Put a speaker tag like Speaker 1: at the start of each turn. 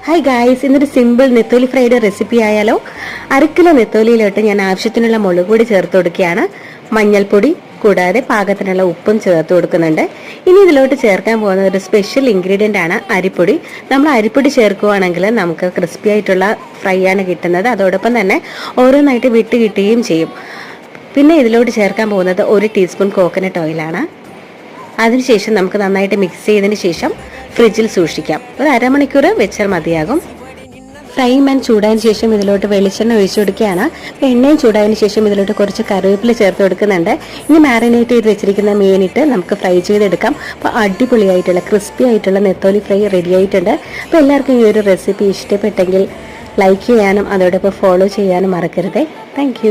Speaker 1: Hi guys, ഇന്നൊരു simple നെത്തോലി fried recipe ആയാലോ. 1/2 കിലോ നെത്തോലിയിലോട്ട് ഞാൻ ആവശ്യത്തിനുള്ള മുളക് പൊടി ചേർത്ത് കൊടുക്കുകയാണ്. മഞ്ഞൾപ്പൊടി കൂടാതെ പാകത്തിനുള്ള ഉപ്പും ചേർത്ത് കൊടുക്കുന്നുണ്ട്. ഇനി ഇതിലോട്ട് ചേർക്കാൻ പോകുന്ന ഒരു സ്പെഷ്യൽ ഇൻഗ്രീഡിയൻ്റ് ആണ് അരിപ്പൊടി. നമ്മൾ അരിപ്പൊടി ചേർക്കുകയാണെങ്കിൽ നമുക്ക് ക്രിസ്പി ആയിട്ടുള്ള ഫ്രൈ ആണ് കിട്ടുന്നത്. അതോടൊപ്പം തന്നെ ഓരോന്നായിട്ട് വിട്ട് കിട്ടുകയും ചെയ്യും. പിന്നെ ഇതിലോട്ട് ചേർക്കാൻ പോകുന്നത് 1 ടീസ്പൂൺ കോക്കനട്ട് ഓയിലാണ്. അതിനുശേഷം നമുക്ക് നന്നായിട്ട് മിക്സ് ചെയ്തതിന് ശേഷം ഫ്രിഡ്ജിൽ സൂക്ഷിക്കാം. ഒരു അരമണിക്കൂർ വെച്ചാൽ മതിയാകും. ഫ്രൈ പാൻ ചൂടായതിനു ശേഷം ഇതിലോട്ട് വെളിച്ചെണ്ണ ഒഴിച്ചു കൊടുക്കുകയാണ്. എണ്ണയും ചൂടായതിനു ശേഷം ഇതിലോട്ട് കുറച്ച് കറിവേപ്പില ചേർത്ത് കൊടുക്കുന്നുണ്ട്. ഇനി മാരിനേറ്റ് ചെയ്ത് വെച്ചിരിക്കുന്ന മീനിട്ട് നമുക്ക് ഫ്രൈ ചെയ്തെടുക്കാം. അപ്പോൾ അടിപൊളിയായിട്ടുള്ള ക്രിസ്പി ആയിട്ടുള്ള നെത്തോലി ഫ്രൈ റെഡി ആയിട്ടുണ്ട്. അപ്പോൾ എല്ലാവർക്കും ഈ ഒരു റെസിപ്പി ഇഷ്ടപ്പെട്ടെങ്കിൽ ലൈക്ക് ചെയ്യാനും അതോടൊപ്പം ഫോളോ ചെയ്യാനും മറക്കരുതേ. താങ്ക്